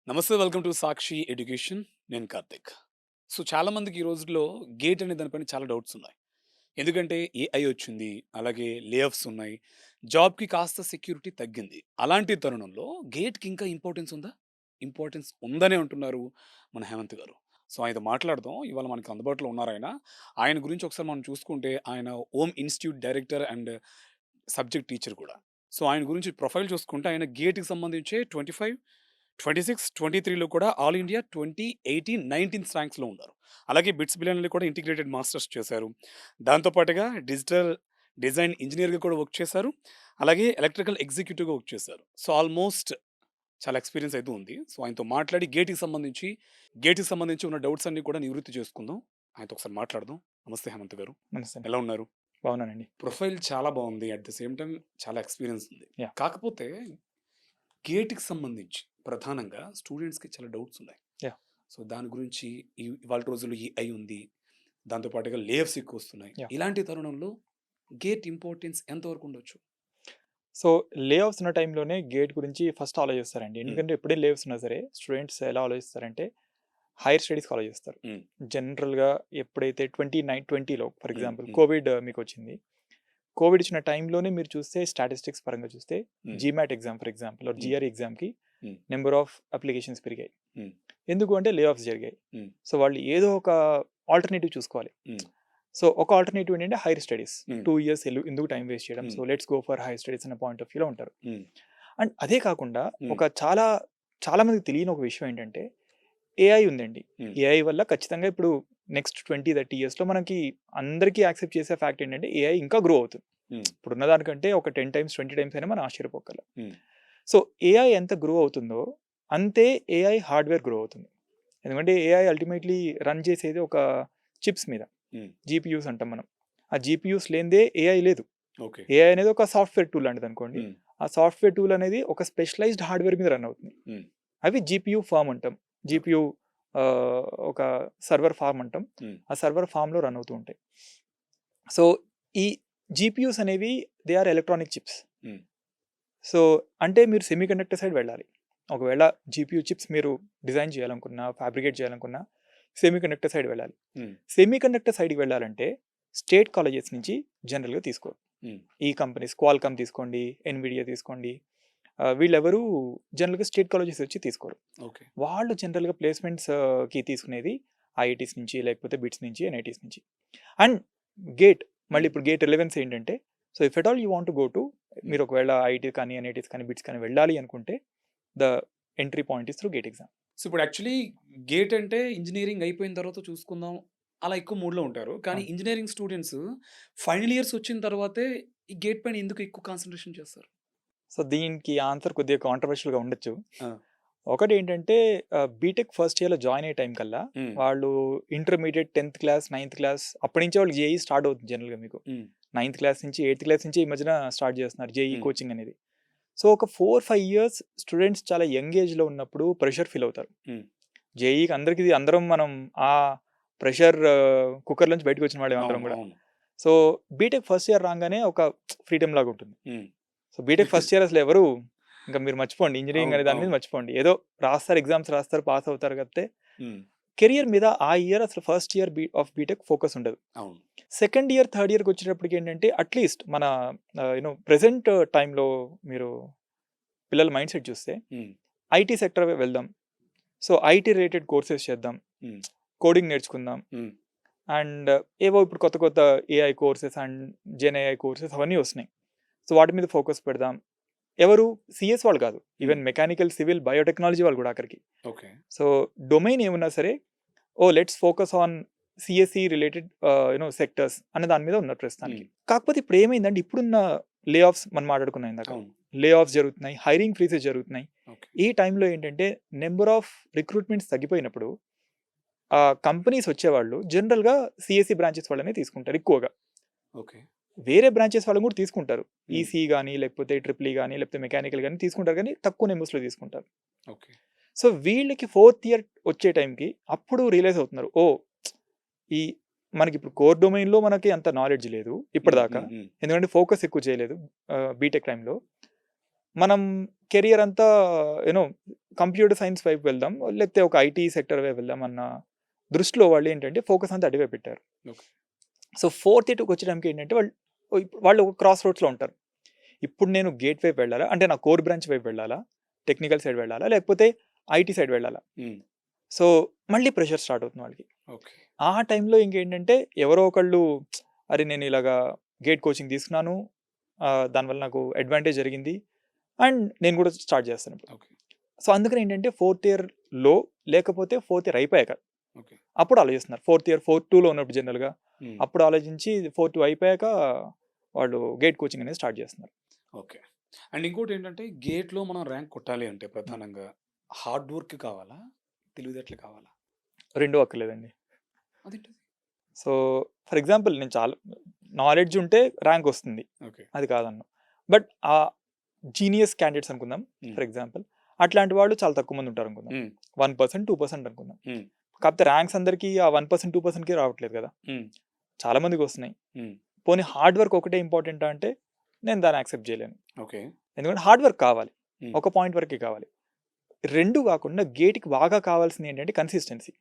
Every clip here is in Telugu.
నమస్తే. Welcome to Sakshi education. నేను కార్తిక్. సో, చాలా మందికి ఈ రోజుల్లో గేట్ అనే దానిపైన చాలా డౌట్స్ ఉన్నాయి. ఎందుకంటే ఏఐ వచ్చింది. అలాగే లే ఆఫ్స్ ఉన్నాయి. జాబ్‌కి కాస్త సెక్యూరిటీ తగ్గింది. అలాంటి తరుణంలో గేట్‌కి ఇంకా ఇంపార్టెన్స్ ఉందా? ఇంపార్టెన్స్ ఉందనే అంటున్నారు మన హేమంత్ గారు. సో, ఆయనతో మాట్లాడదాం. ఇవాళ మనకు అందుబాటులో ఉన్నారాయన. ఆయన గురించి ఒకసారి మనం చూసుకుంటే ఆయన ohm institute director and subject teacher కూడా. సో, ఆయన గురించి ప్రొఫైల్ చూసుకుంటే ఆయన గేట్‌కి సంబంధించే 25, 26, 23లో కూడా ఆల్ ఇండియా 20, 18, 19థ్ ర్యాంక్స్‌లో ఉన్నారు. అలాగే బిట్స్ బిలియన్‌లో కూడా ఇంటిగ్రేటెడ్ మాస్టర్స్ చేశారు. దాంతో పాటుగా డిజిటల్ డిజైన్ ఇంజినీర్‌గా కూడా వర్క్ చేశారు. అలాగే ఎలక్ట్రికల్ ఎగ్జిక్యూటివ్‌గా వర్క్ చేశారు. సో, ఆల్‌మోస్ట్ చాలా ఎక్స్‌పీరియన్స్ అయితే ఉంది. సో, ఆయనతో మాట్లాడి గేట్‌కి సంబంధించి ఉన్న డౌట్స్ అన్నీ కూడా నివృత్తి చేసుకుందాం. ఆయనతో ఒకసారి మాట్లాడదాం. నమస్తే హేమంత్ గారు. నమస్తే అండి. ఎలా ఉన్నారు? బాగున్నానండి. ప్రొఫైల్ చాలా బావుంది. అట్ ద సేమ్ టైమ్ చాలా ఎక్స్‌పీరియన్స్ ఉంది. యాహ్! కాకపోతే గేట్‌కి సంబంధించి ప్రధానంగా స్టూడెంట్స్‌కి చాలా డౌట్స్ ఉన్నాయి. యాహ్! సో, దాని గురించి ఇవాల్టి రోజుల్లో ఏఐ ఉంది. దాంతో పాటుగా లే ఆఫ్స్ ఎక్కువొస్తున్నాయి. యాహ్! ఇలాంటి తరుణంలో గేట్ ఇంపార్టెన్స్ ఎంత వరకు ఉండొచ్చు? సో, లే ఆఫ్స్ ఉన్న టైంలోనే గేట్ గురించి ఫస్ట్ ఆలోచిస్తారండి. హ్మ్. ఎందుకంటే ఎప్పుడే లే ఆఫ్స్ ఉన్నా సరే స్టూడెంట్స్ ఎలా ఆలోచిస్తారంటే హైర్ స్టడీస్‌కి ఆలోచిస్తారు. హ్మ్. జనరల్‌గా ఎప్పుడైతే 20లో ఫర్ హ్మ్. ఎగ్జాంపుల్ హ్మ్. కోవిడ్ మీకొచ్చింది. కోవిడ్ వచ్చిన టైంలోనే మీరు చూస్తే స్టాటిస్టిక్స్ పరంగా చూస్తే హ్మ్. జీమాట్ ఎగ్జామ్ ఫర్ ఎగ్జాంపుల్ హ్మ్. జీఆర్ఈ ఎగ్జామ్‌కి హ్మ్. నంబర్ ఆఫ్ అప్లికేషన్స్ పెరిగాయి. హ్మ్. ఎందుకు అంటే లే ఆఫ్స్ జరిగాయి. హ్మ్. సో, వాళ్ళు ఏదో ఒక ఆల్టర్‌నేటివ్ చూసుకోవాలి. హ్మ్. సో, ఒక ఆల్టర్‌నేటివ్ ఏంటంటే హైర్ స్టడీస్. హ్మ్. 2 ఇయర్స్ ఎందుకు టైమ్ వేస్ట్ చేయడం. సో, హ్మ్. Let's go for higher studies అన్న పాయింట్ ఆఫ్ వ్యూలో ఉంటారు. హ్మ్. అండ్ అదే కాకుండా హ్మ్. ఒక చాలా మందికి తెలియని ఒక విషయం ఏంటంటే ఏఐ ఉందండి. హ్మ్. ఏఐ వల్ల ఖచ్చితంగా ఇప్పుడు నెక్స్ట్ 20, 30 ఇయర్స్‌లో మనకి అందరికీ యాక్సెప్ట్ చేసే ఫ్యాక్ట్ ఏంటంటే ఏఐ ఇంకా గ్రో అవుతుంది. హ్మ్. ఇప్పుడున్న దానికంటే ఒక 10 టైమ్స్, 20 టైమ్స్ అయినా మనం ఆశ్చర్యపోగలం. హ్మ్. సో, ఏఐ ఎంత గ్రో అవుతుందో అంతే ఏఐ హార్డ్‌వేర్ గ్రో అవుతుంది. ఎందుకంటే ఏఐ అల్టిమేట్‌లీ రన్ చేసేది ఒక చిప్స్ మీద. హ్మ్. జీపీయూస్ అంటాం మనం. ఆ జీపీయూస్ లేనిదే ఏఐ లేదు. ఓకే. ఏఐ అనేది ఒక సాఫ్ట్‌వేర్ టూల్ లాంటిదనుకోండి. హ్మ్. ఆ సాఫ్ట్‌వేర్ టూల్ అనేది ఒక స్పెషలైజ్డ్ హార్డ్‌వేర్ మీద రన్ అవుతుంది. హ్మ్. అవి జీపీయూ ఫార్మ్ అంటాం. ఓకే. జీపీయూ ఒక సర్వర్ ఫార్మ్ అంటాం. హ్మ్. ఆ సర్వర్ ఫార్మ్‌లో రన్ అవుతూ ఉంటాయి. సో, ఈ జీపీయూస్ అనేవి దే ఆర్ ఎలక్ట్రానిక్ చిప్స్. హ్మ్. సో, అంటే మీరు సెమీకండక్టర్ సైడ్ వెళ్ళాలి. ఒకవేళ జీపీయూ చిప్స్ మీరు డిజైన్ చేయాలనుకున్నా, ఫ్యాబ్రికేట్ చేయాలనుకున్నా సెమీకండక్టర్ సైడ్ వెళ్ళాలి. హ్మ్. సెమీకండక్టర్ సైడ్‌కి వెళ్ళాలంటే స్టేట్ కాలేజెస్ నుంచి జనరల్‌గా తీసుకోరు. హ్మ్. ఈ కంపెనీస్ క్వాల్కమ్ తీసుకోండి, ఎన్విడియా తీసుకోండి. వీళ్ళెవరు జనరల్‌గా స్టేట్ కాలేజెస్ వచ్చి తీసుకోరు. ఓకే. వాళ్ళు జనరల్‌గా కి తీసుకునేది ఐఐటీస్ నుంచి, లేకపోతే బిట్స్ నుంచి, ఎన్ఐటీస్ నుంచి. అండ్ గేట్ మళ్ళీ హ్మ్. ఇప్పుడు గేట్ రిలవెన్స్ ఏంటంటే, so if at all you want to go to హ్మ్. మీరు ఒకవేళ ఐఐటీ కానీ, ఎన్ఐటీస్ కానీ, బిట్స్ కానీ వెళ్ళాలి అనుకుంటే the entry point is through gate exam. So, ఇప్పుడు యాక్చువల్లీ గేట్ అంటే ఇంజినీరింగ్ అయిపోయిన తర్వాత చూసుకుందాం. అలా ఎక్కువ మూడ్‌లో ఉంటారు. కానీ అవును. ఇంజినీరింగ్ స్టూడెంట్స్ ఫైనల్ ఇయర్స్ వచ్చిన తర్వాతే ఈ గేట్ పైన ఎందుకు ఎక్కువ కాన్సంట్రేషన్ చేస్తారు? సో దీనికి ఆన్సర్ కొద్దిగా కాంట్రోవర్షియల్‌గా ఉండొచ్చు. ఆ! ఒకటేంటంటే బీటెక్ ఫస్ట్ ఇయర్‌లో జాయిన్ అయ్యే టైం కల్లా హ్మ్. వాళ్ళు ఇంటర్మీడియేట్ 10థ్ క్లాస్, 9థ్ క్లాస్ అప్పటి నుంచే వాళ్ళకి జేఈఈ స్టార్ట్ అవుతుంది జనరల్‌గా మీకు. హ్మ్. 9థ్ క్లాస్ నుంచి, 8థ్ క్లాస్ నుంచి ఈ మధ్యన స్టార్ట్ చేస్తున్నారు జేఈఈ హ్మ్. కోచింగ్ అనేది. సో, ఒక 4, 5 ఇయర్స్ స్టూడెంట్స్ చాలా యంగ్ ఏజ్‌లో ఉన్నప్పుడు ప్రెషర్ ఫీల్ అవుతారు. హ్మ్. జేఈఈకి అందరికి అందరం మనం ఆ ప్రెషర్ కుక్కర్ నుంచి బయటకొచ్చిన వాళ్ళమే అందరం అవును. గూడా. అవును. సో, బీటెక్ ఫస్ట్ ఇయర్ రాంగానే ఒక ఫ్రీడమ్ లాగా ఉంటుంది. హ్మ్. సో, బీటెక్ ఫస్ట్ ఇయర్ అసలు ఎవరు ఇంక మీరు మర్చిపోండి. ఇంజినీరింగ్ అవును. అనే దాని మీద అవును. మర్చిపోండి. ఏదో రాస్తారు, ఎగ్జామ్స్ రాస్తారు, పాస్ అవుతారు తప్పితే హ్మ్. కెరియర్ మీద ఆ ఇయర్ అసలు first year of BTech focus ఉండదు. అవును. సెకండ్ ఇయర్, థర్డ్ ఇయర్‌కొచ్చేటప్పటికి ఏంటంటే అట్‌లీస్ట్ మన ప్రెజెంట్ టైమ్‌లో మీరు పిల్లల మైండ్ సెట్ చూస్తే హ్మ్. ఐటీ సెక్టర్ వెళ్దాం. సో, ఐటీ రిలేటెడ్ కోర్సెస్ చేద్దాం. హ్మ్. కోడింగ్ నేర్చుకుందాం. హ్మ్. అండ్ ఏవో ఇప్పుడు కొత్త కొత్త AI courses and GenAI courses అవన్నీ వస్తున్నాయి. సో, వాటి మీద ఫోకస్ పెడదాం. ఎవరు సీఎస్ వాళ్ళు కాదు. హ్మ్. ఈవెన్ మెకానికల్, సివిల్, బయోటెక్నాలజీ వాళ్ళు కూడా ఆఖరికి. ఓకే. సో, డొమైన్ ఏమున్నా సరే, let's focus on CSE related sectors అన్న దాని మీద ఉన్నారు ప్రస్తుతానికి. హ్మ్. కాకపోతే ఇప్పుడు ఏమైందంటే ఇప్పుడున్న లే ఆఫ్స్ మనం మాట్లాడుకున్నాం ఇందాక. అవును. లే ఆఫ్స్ జరుగుతున్నాయి. హైరింగ్ ఫ్రీజెస్ జరుగుతున్నాయి. ఓకే. ఈ టైంలో ఏంటంటే నంబర్ ఆఫ్ రిక్రూట్‌మెంట్స్ తగ్గిపోయినప్పుడు కంపెనీస్ వచ్చేవాళ్ళు జనరల్‌గా సీఎస్ఈ బ్రాంచెస్ వాళ్ళనే తీసుకుంటారు ఎక్కువగా. ఓకే. వేరే బ్రాంచెస్ వాళ్ళని కూడా తీసుకుంటారు. హ్మ్. ఈసీ గాని, లేకపోతే ట్రిపుల్ ఈ గాని, లేకపోతే మెకానికల్ గాని తీసుకుంటారు గానీ తక్కువ నంబర్స్‌లో తీసుకుంటారు. ఓకే. సో, వీళ్ళకి ఫోర్త్ ఇయర్ వచ్చే టైంకి అప్పుడు రియలైజ్ అవుతున్నారు. ఈ మనకిప్పుడు కోర్ డొమైన్‌లో మనకి అంత నాలెడ్జ్ లేదు హ్మ్. ఇప్పటిదాకా. హ్మ్. హ్మ్. ఎందుకంటే ఫోకస్ ఎక్కువ చేయలేదు బీటెక్ టైమ్‌లో. మనం కెరియర్ అంతా యూనో కంప్యూటర్ సైన్స్ వైపు వెళ్దాం, లేకపోతే ఒక ఐటీ సెక్టర్ వైపు వెళ్దాం అన్న దృష్టిలో వాళ్ళు ఏంటంటే ఫోకస్ అంతా అటువైపు పెట్టారు. ఓకే. సో ఫోర్త్ ఇయర్‌కి వచ్చేటప్పటికి ఏంటంటే వాళ్ళు ఒక క్రాస్ రోడ్స్‌లో ఉంటారు. ఇప్పుడు నేను గేట్ వైపు వెళ్ళాలా? అంటే నా కోర్ బ్రాంచ్ వైపు వెళ్ళాలా? టెక్నికల్ సైడ్ వెళ్ళాలా? లేకపోతే ఐటీ సైడ్ వెళ్ళాలా? హ్మ్. సో మళ్ళీ ప్రెషర్ స్టార్ట్ అవుతుంది వాళ్ళకి. ఓకే. ఆ టైంలో ఇంకేంటంటే ఎవరో ఒకళ్ళు అరే నేను ఇలాగా గేట్ కోచింగ్ తీసుకున్నాను. దానివల్ల నాకు అడ్వాంటేజ్ జరిగింది. అండ్ నేను కూడా స్టార్ట్ చేస్తాను ఇప్పుడు. ఓకే. సో అందుకని ఏంటంటే ఫోర్త్ ఇయర్‌లో లేకపోతే ఫోర్త్ ఇయర్ అయిపోయాక ఓకే. అప్పుడు ఆలోచిస్తున్నారు. ఫోర్త్ ఇయర్ 4-2లో ఉన్నప్పుడు జనరల్‌గా హ్మ్. అప్పుడు ఆలోచించి 4-2 అయిపోయాక వాళ్ళు గేట్ కోచింగ్ అనేది స్టార్ట్ చేస్తున్నారు. ఓకే. అండ్ ఇంకోటేంటంటే గేట్‌లో మనం ర్యాంక్ కొట్టాలి అంటే ప్రధానంగా హార్డ్ వర్క్ కావాలా? తెలివితేటలు కావాలా? 2 అక్కర్లేదండి. అదేంటిది? సో ఫర్ ఎగ్జాంపుల్ నేను చాలా నాలెడ్జ్ ఉంటే ర్యాంక్ వస్తుంది. ఓకే. అది కాదన్ను. బట్ ఆ జీనియస్ క్యాండిడేట్స్ అనుకుందాం హ్మ్. For example. అట్లాంటి వాళ్ళు చాలా తక్కువ మంది ఉంటారు అనుకుందాం. హ్మ్. 1%, 2% అనుకుందాం. హ్మ్. కాకపోతే ర్యాంక్స్ అందరికీ ఆ 1%, 2%కి రావట్లేదు కదా! హ్మ్. చాలా మందికి వస్తున్నాయి. హ్మ్. పోనీ హార్డ్ వర్క్ ఒకటే ఇంపార్టెంటా అంటే నేను దాన్ని యాక్సెప్ట్ చేయలేను. ఓకే. ఎందుకంటే హార్డ్ వర్క్ కావాలి. హ్మ్. ఒక పాయింట్ వరకే కావాలి. 2 కాకుండా గేట్‌కి బాగా కావాల్సింది ఏంటంటే కన్సిస్టెన్సీ.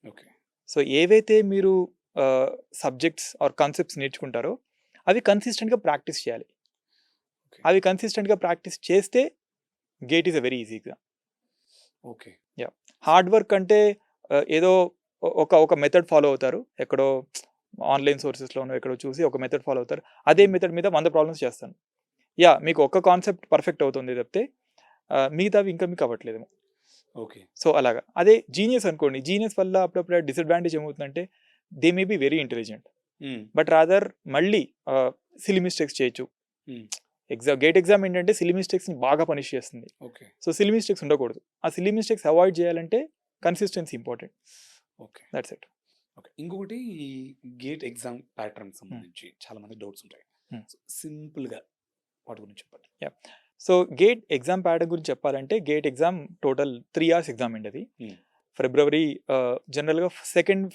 ఓకే. సో ఏవైతే మీరు సబ్జెక్ట్స్ ఆర్ కాన్సెప్ట్స్ నేర్చుకుంటారో అవి కన్సిస్టెంట్‌గా ప్రాక్టీస్ చేయాలి. ఓకే. అవి కన్సిస్టెంట్‌గా ప్రాక్టీస్ చేస్తే gate is a very easy exam. Okay. Yeah! Hard work అంటే ఏదో ఒక మెథడ్ ఫాలో అవుతారు. ఎక్కడో ఆన్‌లైన్ సోర్సెస్‌లోనో ఎక్కడో చూసి ఒక మెథడ్ ఫాలో అవుతారు. అదే మెథడ్ మీద 100 ప్రాబ్లమ్స్ చేస్తాను. యాహ్! మీకు ఒక్క కాన్సెప్ట్ పర్ఫెక్ట్ అవుతుంది తప్పితే మిగతావి ఇంకా మీకు అవ్వట్లేదేమో. ఓకే. సో అలాగా. అదే జీనియస్ అనుకోండి. జీనియస్ వల్ల అప్పుడప్పుడు డిసడ్వాంటేజ్ ఏమవుతుందంటే they may be very intelligent. హ్మ్. బట్ రాదర్ మళ్ళీ సిల్లీ మిస్టేక్స్ చేయొచ్చు. హ్మ్. గేట్ ఎగ్జామ్ ఏంటంటే సిల్లీ మిస్టేక్స్‌ని బాగా పనిష్ చేస్తుంది. ఓకే. సో సిల్లీ మిస్టేక్స్ ఉండకూడదు. ఆ సిల్లీ మిస్టేక్స్ అవాయిడ్ చేయాలంటే consistency important. Okay. That's it. Okay. ఇంకొకటి ఈ గేట్ ఎగ్జామ్ ప్యాటర్న్‌కి హ్మ్. సంబంధించి చాలా మందికి డౌట్స్ ఉంటాయి. హ్మ్. సో సింపుల్‌గా వాటి గురించి చెప్పండి. సో గేట్ ఎగ్జామ్ ప్యాటర్న్ గురించి చెప్పాలంటే gate exam total 3 hours exam అండి అది. హ్మ్. ఫిబ్రవరి జనరల్‌గా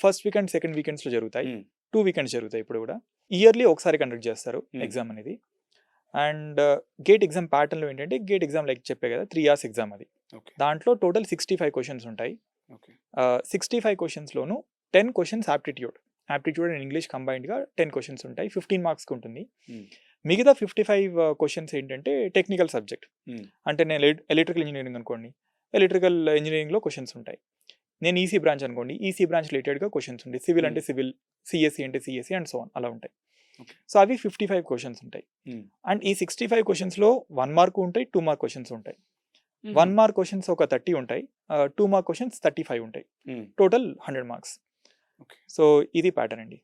ఫస్ట్ వీక్ అండ్ సెకండ్ వీకెండ్స్‌లో జరుగుతాయి. హ్మ్. 2 వీకెండ్స్ జరుగుతాయి ఇప్పుడు కూడా. ఇయర్‌లీ ఒకసారి కండక్ట్ చేస్తారు హ్మ్. ఎగ్జామ్ అనేది. అండ్ గేట్ ఎగ్జామ్ ప్యాటర్న్‌లో ఏంటంటే గేట్ ఎగ్జామ్ లైక్ చెప్పా కదా 3 అవర్స్ ఎగ్జామ్ అది. ఓకే. దాంట్లో టోటల్ 65 క్వెషన్స్ ఉంటాయి. ఓకే. 65 క్వెషన్స్‌లోను 10 questions aptitude. Aptitude and English కంబైన్డ్‌గా 10 క్వెషన్స్ ఉంటాయి. 15 మార్క్స్‌కి ఉంటుంది. హ్మ్. మిగతా 55 క్వెషన్స్ ఏంటంటే టెక్నికల్ సబ్జెక్ట్. హ్మ్. అంటే నేను ఎలక్ట్రికల్ ఇంజినీరింగ్ అనుకోండి. ఎలక్ట్రికల్ ఇంజినీరింగ్‌లో క్వెషన్స్ ఉంటాయి. నేను ఈసీ బ్రాంచ్ అనుకోండి. ఈసీ బ్రాంచ్ రిలేటెడ్‌గా క్వెషన్స్ ఉంటాయి. సివిల్ అంటే సివిల్, సిఎస్సి అంటే సిఎస్సి అండ్ సో ఆన్ అలా ఉంటాయి. ఓకే. సో అవి 55 క్వెషన్స్ ఉంటాయి. హ్మ్. అండ్ ఈ 65 క్వెషన్స్‌లో 1 మార్క్ ఉంటాయి. 2 మార్క్ క్వెషన్స్ ఉంటాయి. హుహు. 1 మార్క్ క్వెషన్స్ ఒక 30 ఉంటాయి. 2 మార్క్ క్వెషన్స్ 35 ఉంటాయి. హ్మ్. Total 100 marks. ఓకే. సో ఇది ప్యాటర్న్ అండి.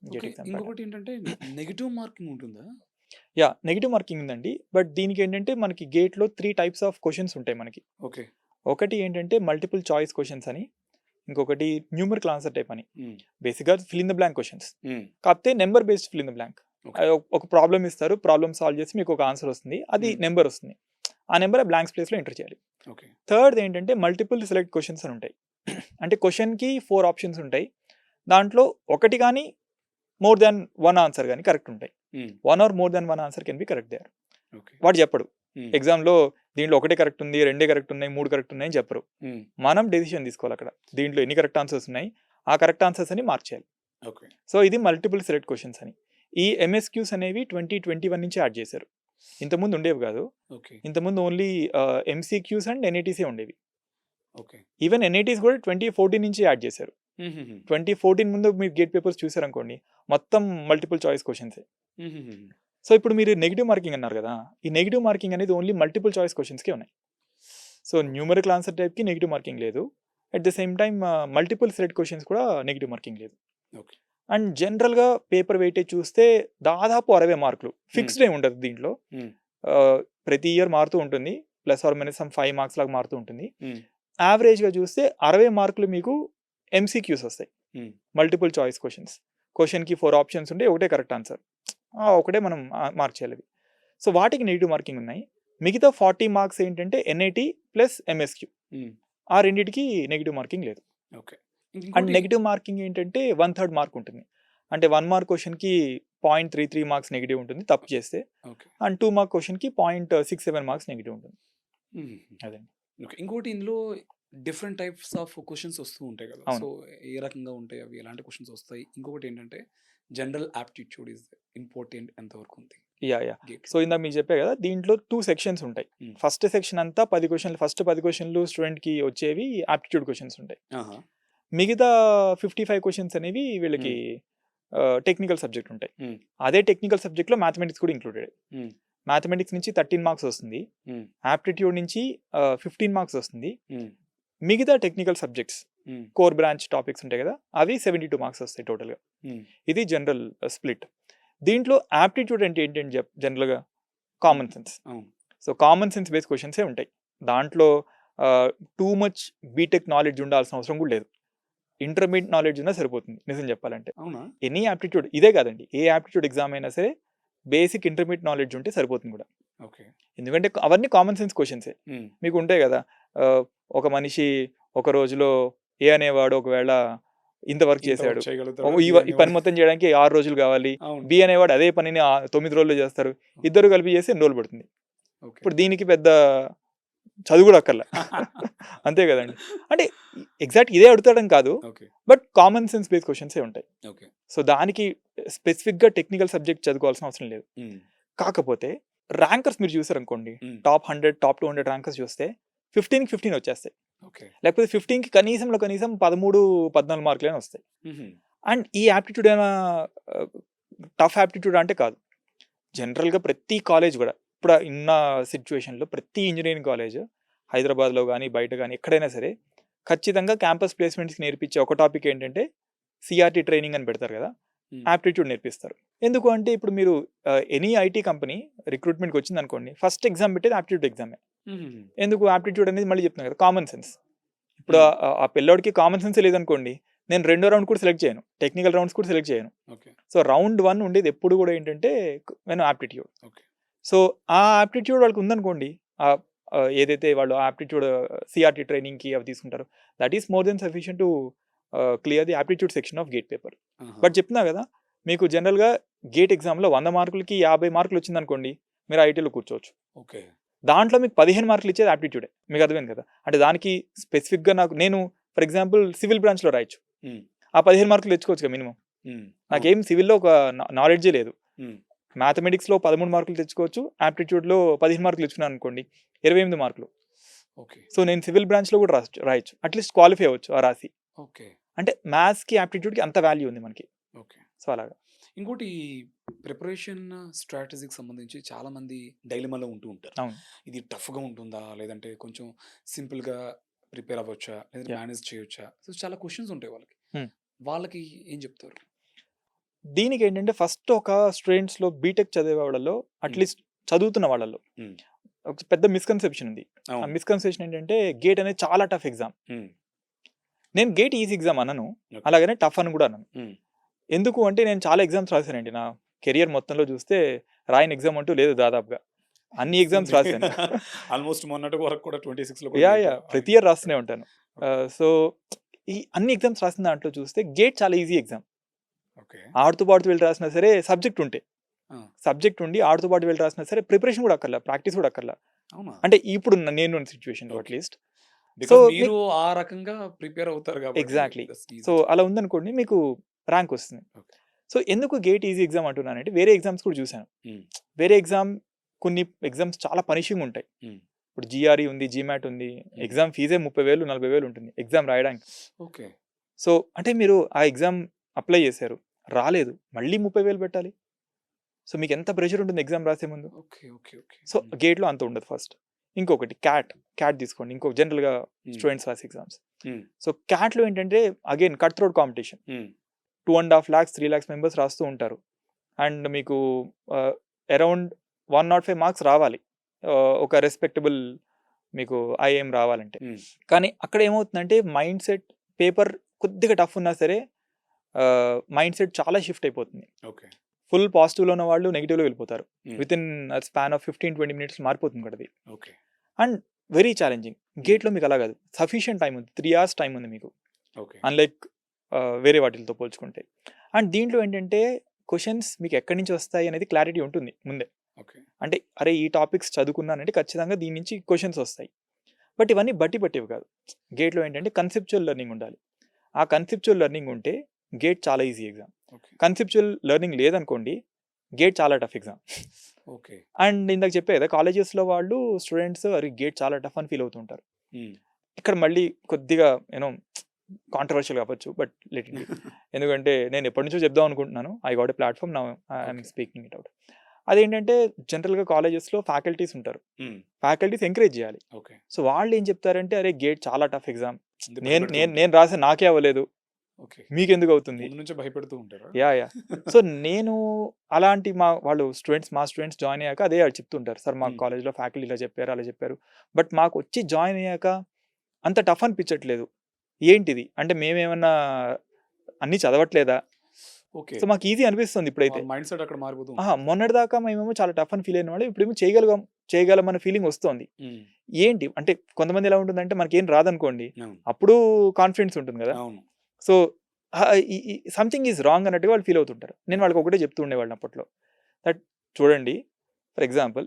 Gate okay. Exam pattern. ఇంకొకటి ఏంటంటే నెగెటివ్ మార్కింగ్ ఉంటుందా? యాహ్! నెగెటివ్ మార్కింగ్ ఉందండి. బట్ దీనికేంటంటే మనకి గేట్‌లో 3 టైప్స్ ఆఫ్ క్వెషన్స్ ఉంటాయి మనకి. ఓకే. ఒకటి ఏంటంటే మల్టిపుల్ చాయిస్ క్వెషన్స్ అని. ఇంకొకటి న్యూమరికల్ ఆన్సర్ టైప్ అని. హ్మ్. బేసిక్‌గా fill in the blank questions. హ్మ్. కాకపోతే number based fill in the blank. Okay. ఒక ప్రాబ్లమ్ ఇస్తారు. ప్రాబ్లమ్ సాల్వ్ చేసి మీకు ఒక ఆన్సర్ వస్తుంది. అది హ్మ్. నంబర్ వస్తుంది. ఆ నంబర్ బ్లాంక్స్ ప్లేస్‌లో ఎంటర్ చేయాలి. ఓకే. థర్డ్ ఏంటంటే మల్టిపుల్ సెలెక్ట్ క్వెషన్స్ అని ఉంటాయి. అంటే క్వెషన్‌కి 4 ఆప్షన్స్ ఉంటాయి. దాంట్లో ఒకటి గాని మోర్ దాన్ 1 ఆన్సర్ గాని కరెక్ట్ ఉంటాయి. Hmm. 1 or more than 1 answer can be correct there. Okay. వాడు చెప్పడు. హ్మ్. ఎగ్జామ్‌లో దీంట్లో ఒకటే కరెక్ట్ ఉంది, రెండే కరెక్ట్ ఉన్నాయి, 3 కరెక్ట్ ఉన్నాయని చెప్పరు. హ్మ్. మనం డెసిషన్ తీసుకోవాలి అక్కడ. దీంట్లో ఎన్ని కరెక్ట్ ఆన్సర్స్ ఉన్నాయి, ఆ కరెక్ట్ ఆన్సర్స్ అని మార్క్ చేయాలి. ఓకే. సో ఇది మల్టిపుల్ సెలెక్ట్ క్వెషన్స్ అని. ఈ ఎంఎస్‌క్యూస్ అనేవి 2021 నుంచి యాడ్ చేశారు. ఇంతకుముందు ఉండేవి కాదు. ఓకే. ఇంతకుముందు ఓన్లీ ఎంసీక్యూస్ అండ్ ఎన్ఐటీసే ఉండేవి. ఓకే. ఈవెన్ ఎన్ఐటీస్ కూడా 2014 నుంచి యాడ్ చేశారు. హుహుహు. 2014 ముందు మీరు గేట్ పేపర్స్ చూసారనుకోండి, మొత్తం మల్టిపుల్ చాయిస్ క్వెషన్సే. హుహుహు. సో ఇప్పుడు మీరు నెగెటివ్ మార్కింగ్ అన్నారు కదా! ఈ నెగెటివ్ మార్కింగ్ అనేది ఓన్లీ మల్టిపుల్ చాయిస్ క్వెషన్స్‌కే ఉన్నాయి. సో న్యూమరికల్ ఆన్సర్ టైప్‌కి నెగెటివ్ మార్కింగ్ లేదు. At the same time multiple select questions కూడా నెగెటివ్ మార్కింగ్ లేదు. ఓకే. అండ్ జనరల్‌గా పేపర్ వెయిటేజ్ చూస్తే దాదాపు 60 మార్కులు. హ్మ్. ఫిక్స్డ్ ఏమి ఉండదు దీంట్లో. హ్మ్. ప్రతి ఇయర్ మారుతూ ఉంటుంది. Plus or minus some 5 marks లాగా మారుతూ ఉంటుంది. హ్మ్. యావరేజ్‌గా చూస్తే 60 మార్కులు మీకు ఎంసీక్యూస్ వస్తాయి. హ్మ్. Multiple choice questions. క్వెషన్‌కి 4 ఆప్షన్స్ ఉంటాయి. ఒకటే కరెక్ట్ ఆన్సర్. ఒకటే మనం మార్క్ చేయాలి అది. సో వాటికి నెగెటివ్ మార్కింగ్ ఉన్నాయి. మిగతా 40 మార్క్స్ ఏంటంటే ఎన్ఐటీ ప్లస్ ఎంఎస్‌క్యూ. హ్మ్. ఆ రెండిటికి నెగెటివ్ మార్కింగ్ లేదు. ఓకే. అండ్ ఇంకోటి నెగెటివ్ మార్కింగ్ ఏంటంటే 1/3 మార్క్ ఉంటుంది. అంటే 1 మార్క్ క్వెషన్‌కి 0.33 మార్క్స్ నెగెటివ్ ఉంటుంది తప్పు చేస్తే. ఓకే. అండ్ 2 మార్క్ క్వెషన్‌కి 0.67 మార్క్స్ నెగెటివ్ ఉంటుంది. హుహు. అదండి. ఓకే. ఇంకోటి ఇందులో డిఫరెంట్ టైప్స్ ఆఫ్ క్వెషన్స్ వస్తూ ఉంటాయి కదా! అవును. సో, ఏ రకంగా ఉంటాయి అవి? ఎలాంటి క్వెషన్స్ వస్తాయి? ఇంకొకటేంటంటే జనరల్ యాప్టిట్యూడ్ ఈస్ ఇంపార్టెంట్ ఎంతవరకు ఉంది యాహ్! సో, గేట్‌లో? ఇందాక మీకు చెప్పా గదా! దీంట్లో 2 సెక్షన్స్ ఉంటాయి. హ్మ్. ఫస్ట్ సెక్షన్ అంతా 10 క్వెషన్‌లు. ఫస్ట్ 10 క్వెషన్‌లు స్టూడెంట్‌కి వచ్చేవి ఆప్టిట్యూడ్ క్వెషన్స్ ఉంటాయి. ఆహా! మిగతా 55 క్వెషన్స్ అనేవి వీళ్ళకి హ్మ్. టెక్నికల్ సబ్జెక్ట్ ఉంటాయి. హ్మ్. అదే టెక్నికల్ సబ్జెక్ట్‌లో మ్యాథమెటిక్స్ కూడా ఇంక్లూడెడ్. హ్మ్. మ్యాథమెటిక్స్ నుంచి 13 మార్క్స్ వస్తుంది. హ్మ్. ఆప్టిట్యూడ్ నుంచి 15 మార్క్స్ వస్తుంది. హ్మ్. మిగతా టెక్నికల్ సబ్జెక్ట్స్ హ్మ్. కోర్ బ్రాంచ్ టాపిక్స్ ఉంటాయి కదా! అవి 72 మార్క్స్ వస్తాయి టోటల్‌గా. హ్మ్. ఇది జనరల్ స్ప్లిట్. దీంట్లో ఆప్టిట్యూడ్ అంటే ఏంటని జనరల్‌గా హ్మ్. Common sense. అవును. సో, కామన్ సెన్స్ బేస్డ్ క్వెషన్సే ఉంటాయి. దాంట్లో టూ మచ్ బీటెక్ నాలెడ్జ్ ఉండాల్సిన అవసరం కూడా లేదు. ఇంటర్మీడియేట్ నాలెడ్జ్ ఉన్నా సరిపోతుంది నిజం చెప్పాలంటే. అవునా? ఎనీ యాప్టిట్యూడ్ ఇదే కాదండి. ఏ యాప్టిట్యూడ్ ఎగ్జామ్ అయినా సరే బేసిక్ ఇంటర్మీడియేట్ నాలెడ్జ్ ఉంటే సరిపోతుంది కూడా. ఓకే. ఎందుకంటే అవన్నీ కామన్ సెన్స్ క్వెషన్సే. హ్మ్. మీకు ఉంటాయి కదా! ఒక మనిషి ఒక రోజులో ఏ అనేవాడు ఒకవేళ ఇంత వర్క్ ఇంత వర్క్ చేశాడు. చేయగలుగుతాడు. ఈ బి ఈ పని అనేవాడు మొత్తం చేయడానికి 6 రోజులు కావాలి. అవును. బి అనేవాడు అదే పనిని 9 రోజుల్లో చేస్తారు. ఇద్దరు కలిపి చేస్తే ఎన్ని రోజులు పడుతుంది. ఓకే. ఇప్పుడు దీనికి పెద్ద చదువు కూడా అక్కర్లా. అంతే కదండీ. అంటే ఎగ్జాక్ట్ ఇదే అడుగుతాడని కాదు. Okay. But common sense based క్వెషన్సే ఉంటాయి. ఓకే. సో, దానికి స్పెసిఫిక్‌గా టెక్నికల్ సబ్జెక్ట్ చదువుకోవాల్సిన అవసరం లేదు. హ్మ్. కాకపోతే ర్యాంకర్స్ మీరు చూసారనుకోండి. హ్మ్. టాప్ 100, టాప్ 200 ర్యాంకర్స్ చూస్తే 15కి 15 వచ్చేస్తాయి. ఓకే. లేకపోతే 15కి కనీసంలో కనీసం 13, 14 మార్కులైనా వస్తాయి. హుహు. అండ్ ఈ యాప్టిట్యూడ్ ఏమైనా టఫ్ యాప్టిట్యూడ్ అంటే కాదు. జనరల్‌గా ప్రతి కాలేజ్ గూడా ఇప్పుడు ఉన్న సిట్యుయేషన్‌లో ప్రతి ఇంజినీరింగ్ కాలేజ్ హైదరాబాద్‌లో గాని, బయట గాని ఎక్కడైనా సరే ఖచ్చితంగా క్యాంపస్ ప్లేస్‌మెంట్స్‌కి నేర్పించే ఒక టాపిక్ ఏంటంటే సీఆర్‌టీ ట్రైనింగ్ అని పెడతారు గదా! హ్మ్. యాప్టిట్యూడ్ నేర్పిస్తారు. ఎందుకు అంటే ఇప్పుడు మీరు ఎనీ ఐటీ కంపెనీ రిక్రూట్‌మెంట్‌కి వచ్చిందనుకోండి. ఫస్ట్ ఎగ్జామ్ పెట్టేది యాప్టిట్యూడ్ ఎగ్జామే. హుహుహు. ఎందుకు యాప్టిట్యూడ్ అనేది మళ్ళీ చెప్తున్నా కదా! Common sense. ఇప్పుడు హ్మ్. ఆ పిల్లోడికి కామన్ సెన్సే లేదనుకోండి. నేను రెండో రౌండ్ కూడా సెలెక్ట్ చేయను. టెక్నికల్ రౌండ్స్ కూడా సెలెక్ట్ చేయను. ఓకే. సో, రౌండ్ 1 ఉండేది ఎప్పుడు కూడా ఏంటంటే యాప్టిట్యూడ్. ఓకే. సో, ఆ యాప్టిట్యూడ్ వాళ్ళకి ఉందనుకోండి. ఆహ్, ఏదైతే వాళ్ళు యాప్టిట్యూడ్ సీఆర్‌టీ ట్రైనింగ్‌కి అవి తీసుకుంటారో that is more than sufficient to clear the aptitude section of gate paper. ఆహా! బట్ చెప్తున్నా కదా! మీకు జనరల్‌గా గేట్ ఎగ్జామ్‌లో 100 మార్కులకి 50 మార్కులు వచ్చిందనుకోండి. మీరు ఐటీలో కూర్చోవచ్చు. ఓకే. దాంట్లో మీకు 15 మార్కులు ఇచ్చేది యాప్టిట్యూడే. మీకు అర్థమైంది కదా! అంటే దానికి స్పెసిఫిక్‌గా నేను ఫర్ ఎగ్జాంపుల్ సివిల్ బ్రాంచ్‌లో రాయొచ్చు. హ్మ్. ఆ 15 మార్కులు తెచ్చుకోవచ్చుగా మినిమమ్. హ్మ్. అవును. నాకేం సివిల్‌లో ఒక నాలెడ్జే లేదు. హ్మ్. మ్యాథమెటిక్స్‌లో 13 మార్కులు తెచ్చుకోవచ్చు. ఆప్టిట్యూడ్‌లో 15 మార్కులు తెచ్చుకున్నాను అనుకోండి. 28 మార్కులు. ఓకే. సో, నేను సివిల్ బ్రాంచ్‌లో కూడా రాయొచ్చు. అట్‌లీస్ట్ క్వాలిఫై అవ్వచ్చు ఆ రాసి. ఓకే. అంటే మ్యాథ్స్‌కి, ఆప్టిట్యూడ్‌కి అంత వాల్యూ ఉంది మనకి. ఓకే. సో, అలాగా. ఇంకోటి ప్రిపరేషన్ స్ట్రాటజీకి సంబంధించి చాలామంది డైలమాలో ఉంటూ ఉంటారు. అవును. ఇది టఫ్‌గా ఉంటుందా? లేదంటే కొంచెం సింపుల్‌గా ప్రిపేర్ అవ్వొచ్చా? లేదంటే యాహ్! మేనేజ్ చేయొచ్చా? సో, చాలా క్వెషన్స్ ఉంటాయి వాళ్ళకి. హ్మ్. వాళ్ళకి ఏం చెప్తారు? దీనికేంటంటే ఫస్ట్ ఒక స్టూడెంట్స్‌లో బీటెక్ చదివే వాళ్ళలో హ్మ్. అట్‌లీస్ట్ చదువుతున్న వాళ్ళలో హ్మ్. ఒక పెద్ద మిస్‌కన్సెప్షన్ ఉంది. ఆ అవును. మిస్‌కన్సెప్షన్ ఏంటంటే గేట్ అనేది చాలా టఫ్ ఎగ్జామ్. హ్మ్. నేను గేట్ ఈజీ ఎగ్జామ్ అనను. ఓకే. అలాగనే టఫ్ అని కూడా అనను. హ్మ్. ఎందుకు అంటే నేను చాలా ఎగ్జామ్స్ రాసానండి. నా కెరియర్ మొత్తంలో చూస్తే రాయని ఎగ్జామ్ అంటూ లేదు దాదాపుగా. అన్ని ఎగ్జామ్స్ తెలుస్తుంది. రాసాను. ఆల్‌మోస్ట్ మొన్నటి వరకు కూడా 26లో కూడా యాహ్! Gate yeah! ప్రతి ఇయర్ ఆగిపోయారు. రాస్తూనే ఉంటాను. ఓకే. సో, ఈ అన్ని ఎగ్జామ్స్ రాసిన దాంట్లో చూస్తే గేట్ చాలా ఈజీ ఎగ్జామ్. ఓకే. ఆడుతూ పాడుతూ వెళ్లి రాసినా సరే సబ్జెక్ట్ ఉంటే. ఆ! సబ్జెక్ట్ ఉండి ఆడుతూ పాడుతూ వెళ్లి రాసినా సరే ప్రిపరేషన్ కూడా అక్కర్లా. ప్రాక్టీస్ కూడా అక్కర్లా. అవునా? అంటే ఇప్పుడు నేనున్న సిట్యుయేషన్‌లో ఓకే. అట్‌లీస్ట్. సో, బికాజ్ మీరు ఆ రకంగా ప్రిపేర్ అవుతారు కాబట్టి exactly. That's so, easy to అలా ఉందనుకోండి మీకు ర్యాంక్ వస్తుంది. ఓకే. సో, ఎందుకు గేట్ ఈజీ ఎగ్జామ్ అంటున్నానంటే వేరే ఎగ్జామ్స్ కూడా చూసాను. హ్మ్. వేరే కొన్ని ఎగ్జామ్స్ చాలా పనిషింగ్ ఉంటాయి. హ్మ్. ఇప్పుడు జీఆర్ఈ ఉంది, జీమాట్ ఉంది. హ్మ్. ఎగ్జామ్ ఫీజే 30,000, 40,000 ఉంటుంది. ఎగ్జామ్ రాయడానికి. ఓకే. సో, అంటే మీరు ఆ ఎగ్జామ్ అప్లై చేశారు. రాలేదు. మళ్ళీ 30,000 పెట్టాలి. సో, మీకెంత ప్రెషర్ ఉంటుంది ఎగ్జామ్ రాసే ముందు. ఓకే. ఓకే. ఓకే. సో, హ్మ్. గేట్‌లో అంత ఉండదు ఫస్ట్. ఇంకొకటి క్యాట్ తీసుకోండి. జనరల్‌గా హ్మ్. స్టూడెంట్స్ రాసే ఎగ్జామ్స్. హ్మ్. సో, క్యాట్‌లో ఏంటంటే అగైన్ కట్ త్రోట్ కాంపిటీషన్. హ్మ్. 2,50,000 3,00,000 మెంబర్స్ రాస్తూ ఉంటారు. అండ్ మీకు ఆహ్, అరౌండ్ 105 మార్క్స్ రావాలి. ఒక రెస్పెక్టబుల్ మీకు ఐఏఎం రావాలంటే. హ్మ్. కానీ అక్కడ ఏమవుతుందంటే మైండ్ సెట్ పేపర్ కొద్దిగా టఫ్ ఉన్నా సరే మైండ్ సెట్ చాలా షిఫ్ట్ అయిపోతుంది. ఓకే. ఫుల్ పాజిటివ్‌లో ఉన్న వాళ్ళు నెగెటివ్‌లో వెళ్ళిపోతారు. హ్మ్. వితిన్ స్పాన్ ఆఫ్ 15, 20 మినిట్స్ మారిపోతుంది కూడా అది. ఓకే. And very challenging. హ్మ్. గేట్‌లో మీకు అలా కాదు. సఫిషియంట్ టైమ్ ఉంది. 3 అవర్స్ టైమ్ ఉంది మీకు. ఓకే. అన్‌లైక్ వేరే వాటిలతో పోల్చుకుంటే. అండ్ దీంట్లో ఏంటంటే క్వెషన్స్ మీకు ఎక్కడి నుంచి వస్తాయి అనేది క్లారిటీ ఉంటుంది ముందే. ఓకే. అంటే అరే ఈ టాపిక్స్ చదువుకున్నానంటే ఖచ్చితంగా దీని నుంచి క్వెషన్స్ వస్తాయి. బట్ ఇవన్నీ బట్టి పట్టేవి కాదు. గేట్‌లో ఏంటంటే కన్సెప్చువల్ లెర్నింగ్ ఉండాలి. ఆ కన్సెప్చువల్ లెర్నింగ్ ఉంటే గేట్ చాలా easy exam. Okay. Conceptual learning లేదనుకోండి గేట్ చాలా టఫ్ ఎగ్జామ్. ఓకే. అండ్ ఇందాక చెప్పా కదా కాలేజెస్‌లో వాళ్ళు స్టూడెంట్స్ అరే గేట్ చాలా టఫ్ అని ఫీల్ అవుతుంటారు. హ్మ్. ఇక్కడ మళ్ళీ కొద్దిగా కాంట్రోవర్షియల్ అవ్వచ్చు. But let it be. ఎందుకంటే నేను ఎప్పటినుంచో చెప్దాం అనుకుంటున్నాను. I got a platform now I am okay. Speaking it out. అదేంటంటే జనరల్‌గా కాలేజెస్‌లో ఫ్యాకల్టీస్ ఉంటారు. హ్మ్. ఫ్యాకల్టీస్ ఎంకరేజ్ చేయాలి. ఓకే. సో వాళ్ళు ఏం చెప్తారంటే అరే గేట్ చాలా టఫ్ ఎగ్జామ్. ముందే నేను భయపెడుతూ నేను ఉంటారు. నేను రాసాను నాకే అవ్వలేదు. ఓకే. మీకెందుకు అవుతుంది? ముందు నుంచే భయపెడుతూ ఉంటారా? యాహ్! సో నేను అలాంటి మా స్టూడెంట్స్ జాయిన్ అయ్యాక అదే చెప్తుంటారు. సార్ మా హ్మ్. కాలేజ్‌లో ఫ్యాకల్టీ ఇలా చెప్పారు, అలా చెప్పారు. బట్ మాకొచ్చి జాయిన్ అయ్యాక అంత టఫ్ అనిపించట్లేదు. ఏంటిది? అంటే మేమేమన్నా అన్నీ చదవట్లేదా? ఓకే. సో మాకు ఈజీ అనిపిస్తుంది ఇప్పుడైతే. వాళ్ళ మైండ్ సెట్ అక్కడ మారిపోతూ ఆహా! ఉంటుంది. మొన్నటిదాకా మేమేమో చాలా టఫ్ అని ఫీల్ అయినవాళ్ళం. ఇప్పుడేమో చేయగలమన్న ఫీలింగ్ వస్తోంది. హ్మ్. ఏంటి? అంటే కొంతమంది ఎలా ఉంటుందంటే మనకేం రాదనుకోండి. అవును. అప్పుడు కాన్ఫిడెన్స్ ఉంటుంది గదా! అవును. సో, ఈ ఈ సంథింగ్ ఈస్ రాంగ్ అన్నట్టుగా వాళ్ళు ఫీల్ అవుతుంటారు. నేను ఓకే. వాళ్ళకి ఒకటే చెప్తూ ఉండేవాడిని అప్పట్లో. దట్ చూడండి ఫర్ ఎగ్జాంపుల్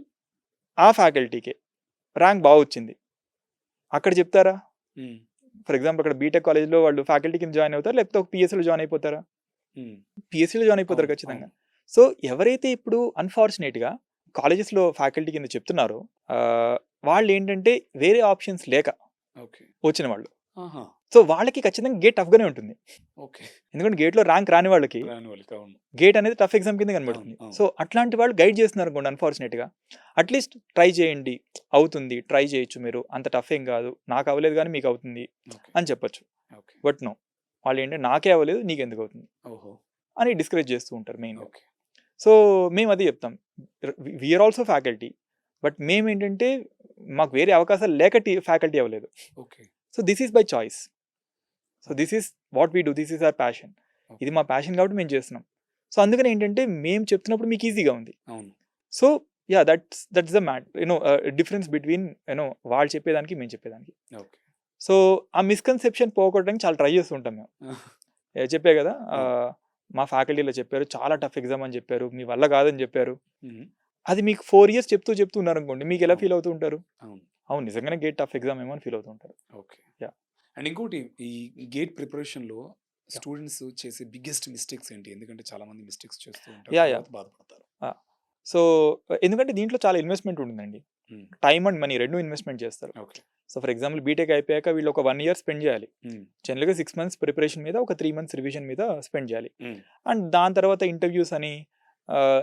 ఆ ఫ్యాకల్టీకే ర్యాంక్ వచ్చింది. అక్కడ చెప్తారా? హ్మ్. ఫర్ ఎగ్జాంపుల్ అక్కడ బీటెక్ కాలేజ్‌లో వాళ్ళు ఫ్యాకల్టీ కింద జాయిన్ అవుతారా? లేకపోతే ఒక పీఎస్‌లో జాయిన్ అయిపోతారా? హ్మ్. పీఎస్‌సీలో జాయిన్ అయిపోతారు అవును. ఖచ్చితంగా. అవును. సో, ఎవరైతే ఇప్పుడు అన్‌ఫార్చునేట్‌గా కాలేజెస్‌లో ఫ్యాకల్టీ కింద చెప్తున్నారో వాళ్ళేంటంటే వేరే ఆప్షన్స్ లేక ఓకే. వచ్చిన వాళ్ళు. ఆహా! సో, వాళ్ళకి ఖచ్చితంగా గేట్ టఫ్‌గానే ఉంటుంది. ఓకే. ఎందుకంటే గేట్‌లో ర్యాంక్ రాని వాళ్ళకి రాని వాళ్ళకి. అవును. గేట్ అనేది టఫ్ ఎగ్జామ్ కింద అవును. కనబడుతుంది. అవును. సో, అట్లాంటి వాళ్ళు గైడ్ చేస్తున్నారనుకోండి అన్‌ఫార్చునేట్‌గా. అట్‌లీస్ట్ ట్రై చేయండి. అవుతుంది. ట్రై చేయొచ్చు మీరు. అంత టఫ్ ఏం కాదు. నాకు అవ్వలేదు గానీ మీకు అవుతుంది ఓకే. అని చెప్పొచ్చు. ఓకే. But no. వాళ్ళేంటంటే నాకే అవ్వలేదు నీకెందుకు అవుతుంది ఓహో! అని డిస్కరేజ్ చేస్తూ ఉంటారు మెయిన్‌గా. ఓకే. సో, మేము అదే చెప్తాం. We are also faculty. But మేమేంటంటే మాకు వేరే అవకాశాలు లేక ఫ్యాకల్టీ అవ్వలేదు. Okay. So, this is by choice. So, okay. This is what we do. This is our passion. ఇది ఓకే. మా ప్యాషన్ కాబట్టి మేము చేస్తున్నాం. సో, అందుకని ఏంటంటే మేము చెప్తున్నప్పుడు మీకు ఈజీగా ఉంది. అవును. So, yeah! That's the difference between వాళ్ళు చెప్పేదానికి, మేము చెప్పేదానికి. ఓకే. సో, ఆ మిస్‌కన్సెప్షన్ పోగొట్టడానికి చాలా ట్రై చేస్తుంటాం మేము. చెప్పా గదా! అవును. మా ఫ్యాకల్టీలో చెప్పారు. చాలా టఫ్ ఎగ్జామ్ అని చెప్పారు. మీ వల్ల కాదని చెప్పారు. హ్మ్. అది మీకు 4 ఇయర్స్ చెప్తూ ఉన్నారనుకోండి. మీకెలా అవును. ఫీల్ అవుతూ ఉంటారు? అవును. అవును. నిజంగానే గేట్ టఫ్ ఎగ్జామ్ ఏమో అని ఫీల్ అవుతూ ఉంటారు. ఓకే. యాహ్! అండ్ ఇంకోటి ఈ గేట్ ప్రిపరేషన్‌లో యాహ్! స్టూడెంట్స్ చేసే బిగ్గెస్ట్ మిస్టేక్స్ ఏంటి? ఎందుకంటే చాలా మంది మిస్టేక్స్ చేస్తూ ఉంటారు. యాహ్! తర్వాత బాధపడతారు. ఆ! సో, ఎందుకంటే దీంట్లో చాలా ఇన్వెస్ట్‌మెంట్ ఉంటుందండి. Hmm. Time and money 2 investment చేస్తారు. Okay. So, for example BTech అయిపోయాక వీళ్ళు ఒక 1 ఇయర్ స్పెండ్ చేయాలి. హ్మ్. జనరల్‌గా 6 మంత్స్ ప్రిపరేషన్ మీద, ఒక 3 మంత్స్ రివిజన్ మీద స్పెండ్ చేయాలి. హ్మ్. అండ్ దాని తర్వాత ఇంటర్వ్యూస్ అని,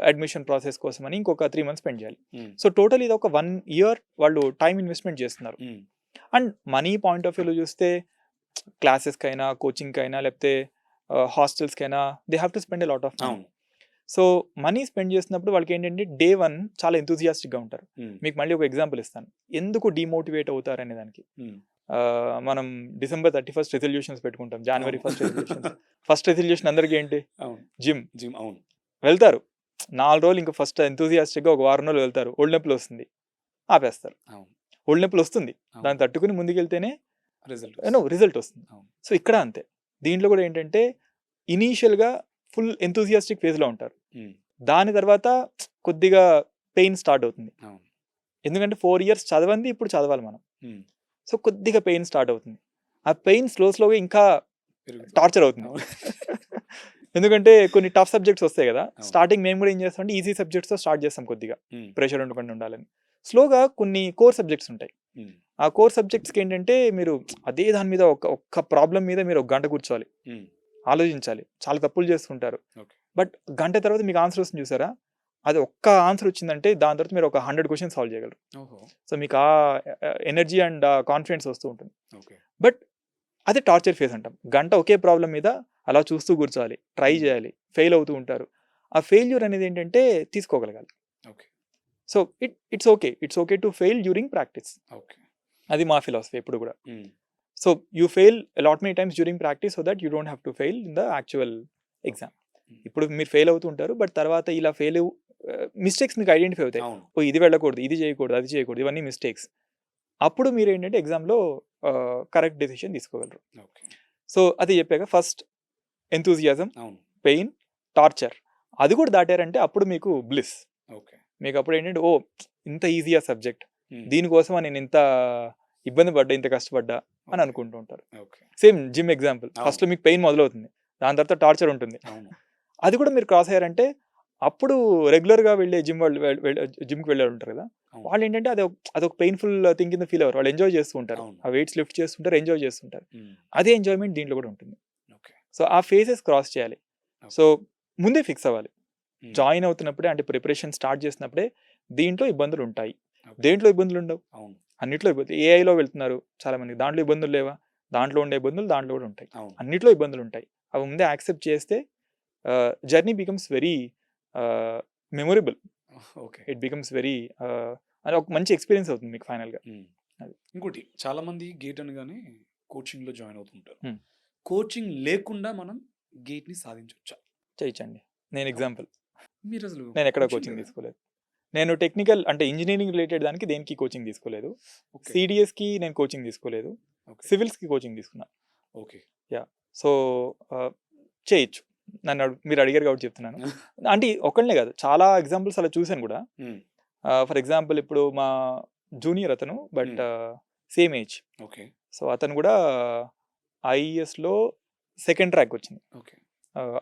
అడ్మిషన్ ప్రాసెస్ కోసమని ఇంకొక 3 మంత్స్ స్పెండ్ చేయాలి. హ్మ్. సో, టోటల్ ఇది ఒక 1 ఇయర్ వాళ్ళు టైమ్ ఇన్వెస్ట్‌మెంట్ చేస్తున్నారు. హ్మ్. అండ్ మనీ పాయింట్ ఆఫ్ వ్యూలో చూస్తే క్లాసెస్‌కైనా, కోచింగ్‌కైనా లేకపోతే హాస్టల్స్‌కైనా they have to spend a lot of money. అవును. సో, మనీ స్పెండ్ చేసినప్పుడు వాళ్ళకేంటంటే డే 1 చాలా ఎంతూసియాస్టిక్‌గా ఉంటారు. హ్మ్. మీకు మళ్ళీ ఒక ఎగ్జాంపుల్ ఇస్తాను. ఎందుకు డీమోటివేట్ అవుతారనే దానికి. హ్మ్. మనం డిసెంబర్ 31 రిజల్యూషన్స్ పెట్టుకుంటాం. జనవరి అవును. 1 రిజల్యూషన్స్. ఫస్ట్ రిజల్యూషన్ అందరికి ఏంటి? అవును. జిమ్. జిమ్. అవును. వెళ్తారు. 4 రోజులు ఇంక ఫస్ట్ ఎంతూసియాస్టిక్‌గా ఒక వారం రోజులు వెళ్తారు. ఒళ్ళు నొప్పులొస్తుంది. ఆపేస్తారు. అవును. ఒళ్ళు నొప్పులొస్తుంది. అవును. దాన్ని తట్టుకొని ముందుకెళ్తేనే రిజల్ట్ వస్తుంది. రిజల్ట్ వస్తుంది. అవును. సో, ఇక్కడ అంతే. దీంట్లో కూడా ఏంటంటే ఇనీషియల్‌గా ఫుల్ ఎంతూసియాస్టిక్ ఫేజ్‌లో ఉంటారు. హ్మ్. దాని తర్వాత కొద్దిగా పెయిన్ స్టార్ట్ అవుతుంది. అవును. ఎందుకంటే 4 ఇయర్స్ చదవంది ఇప్పుడు చదవాలి మనం. హ్మ్. సో, కొద్దిగా పెయిన్ స్టార్ట్ అవుతుంది. ఆ పెయిన్ స్లోగా ఇంకా పెరుగుతూ టార్చర్ అవుతుంది. అవును. ఎందుకంటే కొన్ని టఫ్ సబ్జెక్ట్స్ వస్తాయి గదా! అవును. స్టార్టింగ్ మేము కూడా ఏం చేస్తామంటే ఈజీ సబ్జెక్ట్స్‌తో స్టార్ట్ చేస్తాం కొద్దిగా. హ్మ్. ప్రెషర్ ఉండకుండా ఉండాలని. స్లోగా కొన్ని కోర్ సబ్జెక్ట్స్ ఉంటాయి. హ్మ్. ఆ కోర్ సబ్జెక్ట్స్‌కి ఏంటంటే మీరు అదే దాని మీద ఒక్క ప్రాబ్లమ్ మీద మీరు ఒక గంట కూర్చోవాలి. హ్మ్. ఆలోచించాలి. చాలా తప్పులు చేస్తుంటారు. ఓకే. బట్ గంట తర్వాత మీకు ఆన్సర్ వస్తుంది చూసారా? అది ఒక్క ఆన్సర్ వచ్చిందంటే దాని తర్వాత మీరు ఒక 100 క్వెషన్స్ సాల్వ్ చేయగలరు. ఓహో! సో, మీకు ఎనర్జీ అండ్ కాన్ఫిడెన్స్ వస్తూ ఉంటుంది. ఓకే. బట్ అది టార్చర్ ఫేజ్ అంటాం. గంట ఒకే ప్రాబ్లమ్ మీద అలా చూస్తూ కూర్చోవాలి. ట్రై హ్మ్. చేయాలి. ఫెయిల్ అవుతూ ఉంటారు. ఆ ఫెయిల్యూర్ అనేది ఏంటంటే తీసుకోగలగాలి. Okay. So, it's okay. It's okay to fail during practice. Okay. అది మా ఫిలాసఫీ ఎప్పుడు కూడా. Hmm. So, you fail a lot many times during practice so that you don't have to fail in the actual okay. Exam. Hmm. ఇప్పుడు మీరు ఫెయిల్ అవుతూ ఉంటారు. బట్ తర్వాత ఇలా మిస్టేక్స్ మీకు ఐడెంటిఫై అవుతాయి. అవును. ఓహ్! ఇది వెళ్ళకూడదు, ఇది చేయకూడదు, అది చేయకూడదు. ఇవన్నీ మిస్టేక్స్. అప్పుడు మీరేంటంటే ఎగ్జామ్‌లో కరెక్ట్ డెసిషన్ తీసుకోగలరు. ఓకే. సో, అది చెప్పాక ఫస్ట్ ఎంతూసియాజం, అవును. Pain, torture. అది కూడా దాటారంటే అప్పుడు మీకు బ్లిస్. ఓకే. మీకు అప్పుడు ఏంటంటే ఓ ఇంత ఈజీయా సబ్జెక్ట్, హ్మ్. దీనికోసమా నేను ఇంత ఇబ్బంది పడ్డా, ఇంత కష్టపడ్డా అని ఓకే. అనుకుంటూ ఉంటారు. ఓకే. సేమ్ జిమ్ ఎగ్జాంపుల్, అవును. ఫస్ట్‌లో మీకు పెయిన్ మొదలవుతుంది. దాని తర్వాత టార్చర్ ఉంటుంది. అవును. అది కూడా మీరు క్రాస్ అయ్యారంటే అప్పుడు రెగ్యులర్‌గా వెళ్ళే జిమ్ వాళ్ళు జిమ్‌కి వెళ్ళేవాళ్ళు ఉంటారు కదా! అవును. వాళ్ళేంటంటే అదొక పెయిన్‌ఫుల్ థింగ్ కింద ఫీల్ అవ్వరు. వాళ్ళు ఎంజాయ్ చేస్తూ ఉంటారు. అవును. ఆ వెయిట్స్ లిఫ్ట్ చేస్తుంటారు, ఎంజాయ్ చేస్తుంటారు. హ్మ్. అదే ఎంజాయ్‌మెంట్ దీంట్లో కూడా ఉంటుంది. ఓకే. సో, ఆ ఫేజెస్ క్రాస్ చేయాలి. So, okay. ముందే ఫిక్స్ అవ్వాలి. హ్మ్. జాయిన్ అవుతున్నప్పుడే అంటే ప్రిపరేషన్ స్టార్ట్ చేసినప్పుడే దీంట్లో ఇబ్బందులుంటాయి. ఓకే. దేంట్లో ఇబ్బందులుండవు? అవును. అన్నిట్లో ఇబ్బంది. ఏఐలో వెళ్తున్నారు చాలామంది. దాంట్లో ఇబ్బందులు లేవా? దాంట్లో ఉండే ఇబ్బందులు దాంట్లో కూడా ఉంటాయి. అవును. అన్నిట్లో ఇబ్బందులుంటాయి. అవి ముందే యాక్సెప్ట్ చేస్తే journey becomes very memorable. Okay. It becomes very అది ఒక మంచి ఎక్స్‌పీరియన్స్ అవుతుంది మీకు ఫైనల్‌గా. హ్మ్. అది. ఇంకోటి చాలామంది గేట్ అనగానే కోచింగ్‌లో జాయిన్ అవుతుంటారు. హ్మ్. కోచింగ్ లేకుండా మనం గేట్‌ని సాధించొచ్చా? చేయొచ్చండి. నేను ఎగ్జాంపుల్. మీరసలు నేనెక్కడ కోచింగ్ కోచింగ్ లేదా? తీసుకోలేదు. నేను టెక్నికల్ అంటే ఇంజినీరింగ్ రిలేటెడ్ దానికి దేనికి కోచింగ్ తీసుకోలేదు. ఓకే. సీడీఎస్‌కి నేను కోచింగ్ తీసుకోలేదు. ఓకే. సివిల్స్‌కి కోచింగ్ తీసుకున్నా. ఓకే. యాహ్! సో, ఆహ్, చేయొచ్చు. మీరు అడిగారు కాబట్టి చెప్తున్నాను. అంటే ఒకళ్ళనే కాదు. చాలా ఎగ్జాంపుల్స్ అలా చూసాను కూడా. హ్మ్. ఫర్ ఎగ్జాంపుల్ ఇప్పుడు మా జూనియర్ అతను బట్ హ్మ్. Same age. ఓకే. సో, అతను కూడా ఐఈఎస్‌లో సెకండ్ ర్యాంక్ వచ్చింది. ఓకే.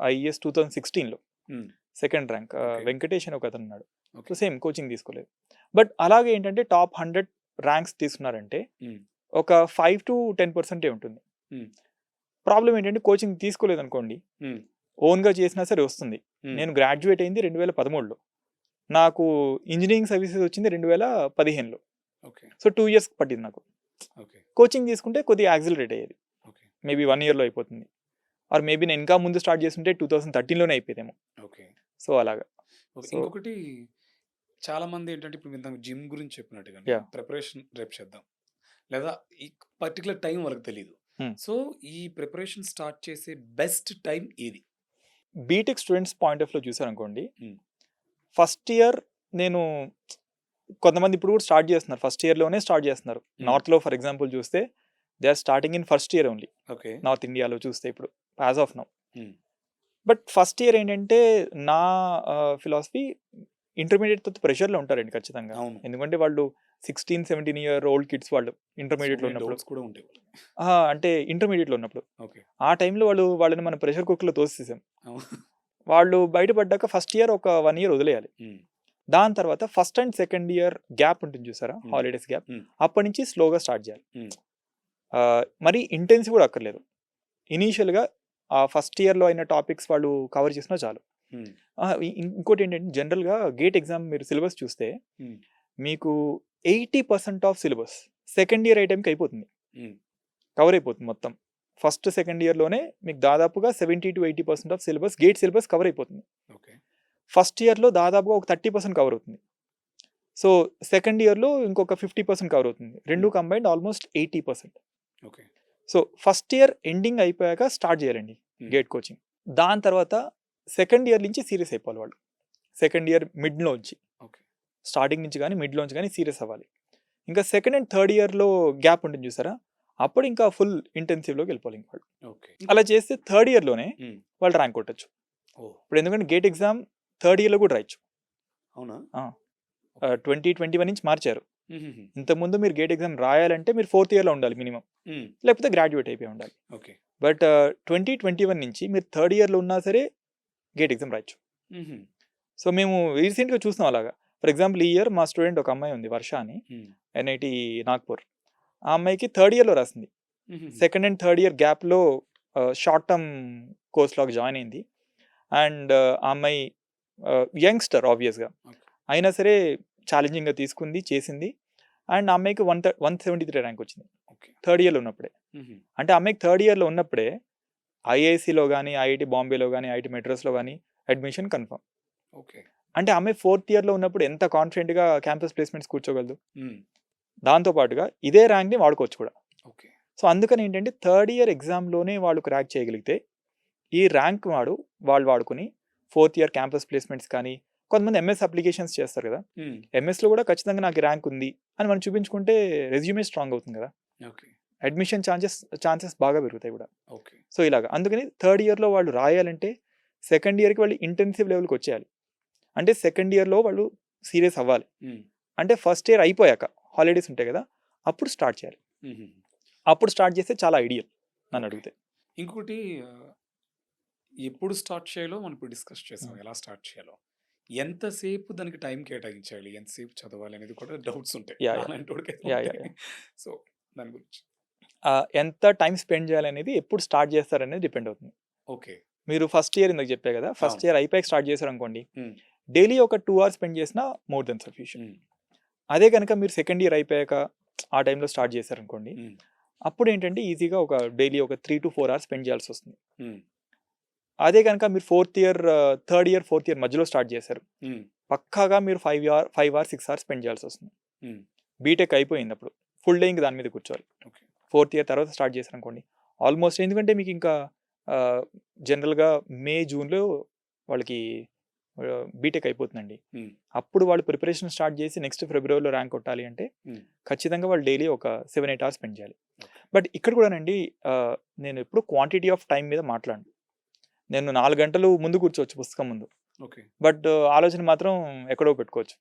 ఐఈఎస్ 2016లో హ్మ్. Second rank. ఓకే. వెంకటేష్ అని ఒకతను ఉన్నాడు. So, okay. సేమ్ కోచింగ్ తీసుకోలేదు. బట్ అలాగే ఏంటంటే టాప్ 100 ర్యాంక్స్ తీసుకున్నారంటే హ్మ్. ఒక 5-10% ఉంటుంది. హ్మ్. ప్రాబ్లమ్ ఏంటంటే కోచింగ్ తీసుకోలేదనుకోండి, హ్మ్. ఓన్‌గా చేసినా సరే వస్తుంది. హ్మ్. నేను గ్రాడ్యుయేట్ అయింది 2013లో. నాకు ఇంజినీరింగ్ సర్వీసెస్ వచ్చింది 2015లో. ఓకే. సో, 2 ఇయర్స్ పట్టింది నాకు. ఓకే. కోచింగ్ తీసుకుంటే కొద్దిగా యాక్సిలరేట్ అయ్యేది. ఓకే. మేబీ 1 ఇయర్‌లో అయిపోతుంది. ఆర్ మేబీ నేను ఇంకా ముందు స్టార్ట్ చేసుంటే 2013లోనే అయిపోయేదేమో. ఓకే. సో, అలాగా. ఓకే. సో, ఇంకొకటి చాలామంది ఏంటంటే ఇప్పుడు ఇందాక జిమ్ గురించి చెప్పినట్టుగానే యాహ్! ప్రిపరేషన్ రేపు చేద్దాం. లేదా ఈ పర్టిక్యులర్ టైం వాళ్ళకి తెలీదు. హ్మ్. సో, ఈ ప్రిపరేషన్ స్టార్ట్ చేసే బెస్ట్ టైం ఏది? బీటెక్ స్టూడెంట్స్ పాయింట్ ఆఫ్ వ్యూలో చూసారనుకోండి, హ్మ్. ఫస్ట్ ఇయర్ నేను కొంతమంది ఇప్పుడు కూడా స్టార్ట్ చేస్తున్నారు. ఫస్ట్ ఇయర్‌లోనే స్టార్ట్ చేస్తున్నారు. హ్మ్. నార్త్‌లో ఫర్ ఎగ్జాంపుల్ చూస్తే they are starting in first year only. Okay. North ఇండియాలో చూస్తే ఇప్పుడు as of now. Hmm. But first year ఏంటంటే నా ఫిలాసఫీ ఇంటర్మీడియేట్ తర్వాత ప్రెషర్‌లో ఉంటారండి ఖచ్చితంగా. అవును. ఎందుకంటే వాళ్ళు 16, 17 ఇయర్ ఓల్డ్ కిడ్స్ వాళ్ళు సో ఇంటర్మీడియేట్‌లో మెనీ ఉన్నప్పుడు. డౌట్స్ కూడా ఉంటాయి వాళ్ళకి. అంటే ఇంటర్మీడియేట్‌లో ఉన్నప్పుడు. ఓకే. ఆ టైంలో వాళ్ళని మనం ప్రెషర్ కుక్కర్‌లో తోసేసాం. అవును. వాళ్ళు బయటపడ్డాక ఫస్ట్ ఇయర్ ఒక 1 ఇయర్ వదిలేయాలి. హ్మ్. దాని తర్వాత first and second year gap ఉంటుంది చూసారా? హ్మ్. Holidays gap. హ్మ్. అప్పటి నుంచి స్లోగా స్టార్ట్ చేయాలి. హ్మ్. మరీ ఇంటెన్సివ్ కూడా అక్కర్లేదు. ఇనీషియల్‌గా ఆ ఫస్ట్ ఇయర్‌లో అయిన టాపిక్స్ వాళ్ళు కవర్ చేసినా చాలు. హ్మ్. ఇంకోటేంటంటే జనరల్‌గా గేట్ ఎగ్జామ్ మీరు సిలబస్ చూస్తే హ్మ్. మీకు 80% ఆఫ్ సిలబస్ సెకండ్ ఇయర్ అయ్యే టైంకి అయిపోతుంది. హ్మ్. కవర్ అయిపోతుంది మొత్తం. ఫస్ట్, సెకండ్ ఇయర్‌లోనే మీకు దాదాపుగా 70-80% of syllabus gate syllabus cover అయిపోతుంది. ఓకే. ఫస్ట్ ఇయర్‌లో దాదాపుగా ఒక 30% కవర్ అవుతుంది. సో, సెకండ్ ఇయర్‌లో ఇంకొక 50% కవర్ అవుతుంది. 2 hmm. Combined almost 80%. Okay. So, first year ending అయిపోయాక స్టార్ట్ చేయాలండి హ్మ్. GATE coaching. దాని తర్వాత సెకండ్ ఇయర్ నుంచి సీరియస్ అయిపోవాలి వాళ్ళు. సెకండ్ ఇయర్ మిడ్‌లోంచి. ఓకే. స్టార్టింగ్ నుంచి గాని, మిడ్‌లోంచి గాని సీరియస్ అవ్వాలి. ఇంకా సెకండ్ అండ్ థర్డ్ ఇయర్‌లో గ్యాప్ ఉంటుంది చూసారా? అప్పుడు ఇంకా ఫుల్ ఇంటెన్సివ్‌లోకి వెళ్ళిపోవాలి ఇంక వాళ్ళు. ఓకే. అలా చేస్తే థర్డ్ ఇయర్‌లోనే హ్మ్. వాళ్ళు ర్యాంక్ కొట్టొచ్చు. ఓహ్! ఇప్పుడు ఎందుకంటే గేట్ ఎగ్జామ్ థర్డ్ ఇయర్‌లో కూడా రాయొచ్చు. అవునా? ఆ! ఓకే. 2021 నుంచి మార్చారు. హుహుహు. ఇంతకుముందు మీరు గేట్ ఎగ్జామ్ రాయాలంటే మీరు ఫోర్త్ ఇయర్‌లో ఉండాలి మినిమమ్. హ్మ్. లేకపోతే గ్రాడ్యుయేట్ అయిపోయి ఉండాలి. ఓకే. బట్ 2021 నుంచి మీరు థర్డ్ ఇయర్‌లో ఉన్నా సరే గేట్ ఎగ్జామ్ రాయొచ్చు. హుహు. సో, మేము రీసెంట్‌గా చూసాం అలాగా. ఫర్ ఎగ్జాంపుల్ ఈ ఇయర్ మా స్టూడెంట్ ఒక అమ్మాయి ఉంది వర్ష అని. హ్మ్. ఎన్ఐటీ నాగ్‌పూర్. ఆ అమ్మాయికి థర్డ్ ఇయర్‌లో రాసింది. హుహుహు. సెకండ్ అండ్ థర్డ్ ఇయర్ గ్యాప్‌లో షార్ట్ టర్మ్ కోర్స్‌లోకి జాయిన్ అయింది. అండ్ ఆ అమ్మాయి యంగ్‌స్టర్ ఆబ్వియస్‌గా. ఓకే. అయినా సరే ఛాలెంజింగ్‌గా తీసుకుంది, చేసింది. అండ్ ఆ అమ్మాయికి 173 ర్యాంక్ వచ్చింది. ఓకే. థర్డ్ ఇయర్‌లో ఉన్నప్పుడే. హుహు. అంటే ఆ అమ్మాయికి థర్డ్ ఇయర్‌లో ఉన్నప్పుడే ఐఐసీలో గాని, ఐఐటీ బాంబేలో గాని, ఐఐటీ మద్రాస్‌లో గాని అడ్మిషన్ కన్ఫర్మ్. ఓకే. అంటే ఆ అమ్మాయి ఫోర్త్ ఇయర్‌లో ఉన్నప్పుడు ఎంత కాన్ఫిడెంట్‌గా క్యాంపస్ ప్లేస్‌మెంట్స్ కూర్చోగలదు. హ్మ్. దాంతో పాటుగా ఇదే ర్యాంక్‌ని వాడుకోవచ్చు కూడా. ఓకే. సో, అందుకని ఏంటంటే థర్డ్ ఇయర్ ఎగ్జామ్‌లోనే వాళ్ళు క్రాక్ చేయగలిగితే, ఈ ర్యాంక్ వాళ్ళు వాడుకొని ఫోర్త్ ఇయర్ క్యాంపస్ ప్లేస్‌మెంట్స్ కానీ, కొంతమంది ఎంఎస్ అప్లికేషన్స్ చేస్తారు కదా! హ్మ్. ఎంఎస్‌లో కూడా ఖచ్చితంగా నాకు ర్యాంక్ ఉంది అని మనం చూపించుకుంటే రెజ్యూమే స్ట్రాంగ్ అవుతుంది కదా! ఓకే. అడ్మిషన్ ఛాన్సెస్ బాగా పెరుగుతాయి కూడా. ఓకే. సో, ఇలాగ. అందుకని థర్డ్ ఇయర్‌లో వాళ్ళు రాయాలంటే సెకండ్ ఇయర్‌కి వాళ్ళు ఇంటెన్సివ్ లెవెల్‌కి వచ్చేయాలి. అంటే సెకండ్ ఇయర్‌లో వాళ్ళు సీరియస్ అవ్వాలి. హ్మ్. అంటే ఫస్ట్ ఇయర్ అయిపోయాక హాలిడేస్ ఉంటాయి కదా! అప్పుడు స్టార్ట్ చేయాలి. హుహు. అప్పుడు స్టార్ట్ చేస్తే చాలా ఐడియల్ నన్ను ఓకే. అడిగితే. ఇంకొకటి ఎప్పుడు స్టార్ట్ చేయాలో మనం ఇప్పుడు డిస్కస్ చేసాం. హ్మ్. ఎలా స్టార్ట్ చేయాలో. ఎంతసేపు దానికి టైం కేటాయించాలి? ఎంతసేపు చదవాలి? అనేది కూడా డౌట్స్ ఉంటాయి. యాహ్! యాహ్! నాలాంటోడికైతే యాహ్! ఉంటాయి. యాహ్! యాహ్! సో, దాని గురించి. ఎంత టైమ్ స్పెండ్ చేయాలనేది ఎప్పుడు స్టార్ట్ చేస్తారనేది డిపెండ్ అవుతుంది. ఓకే. మీరు ఫస్ట్ ఇయర్ ఇందాక చెప్పా కదా! ఫస్ట్ అవును. ఇయర్ అయిపోయాక స్టార్ట్ చేశారనుకోండి. హ్మ్. డైలీ ఒక 2 అవర్స్ స్పెండ్ చేసినా మోర్ దెన్ సఫిషియంట్. హ్మ్. అదే గనుక మీరు సెకండ్ ఇయర్ అయిపోయాక ఆ టైంలో స్టార్ట్ చేశారనుకోండి. హ్మ్. అప్పుడేంటంటే ఈజీగా ఒక డైలీ ఒక 3-4 అవర్స్ స్పెండ్ చేయాల్సొస్తుంది. హ్మ్. అదే గనుక మీరు fourth year, third year, fourth year మధ్యలో స్టార్ట్ చేశారు. హ్మ్. పక్కాగా మీరు 5 అవర్స్, 6 అవర్స్ స్పెండ్ చేయాల్సొస్తుంది. హ్మ్. బీటెక్ అయిపోయిందప్పుడు. ఫుల్ డే ఇంక దాని మీద కూర్చోవాలి. ఓకే. ఫోర్త్ ఇయర్ తర్వాత స్టార్ట్ చేశారనుకోండి. ఆల్మోస్ట్ ఎందుకంటే మీకింకా జనరల్‌గా మే, జూన్‌లో వాళ్ళకి బీటెక్ అయిపోతుందండి. హ్మ్. అప్పుడు వాళ్ళు ప్రిపరేషన్ స్టార్ట్ చేసి నెక్స్ట్ ఫిబ్రవరిలో ర్యాంక్ కొట్టాలి అంటే హ్మ్. ఖచ్చితంగా వాళ్ళు డైలీ ఒక 7-8 అవర్స్ స్పెండ్ చేయాలి. ఓకే. బట్ ఇక్కడ కూడానండి నేను ఎప్పుడు క్వాంటిటీ ఆఫ్ టైమ్ మీద మాట్లాడను. నేను 4 గంటలు ముందు కూర్చోవచ్చు పుస్తకం ముందు. ఓకే. బట్ ఆలోచన మాత్రం ఎక్కడో పెట్టుకోవచ్చు.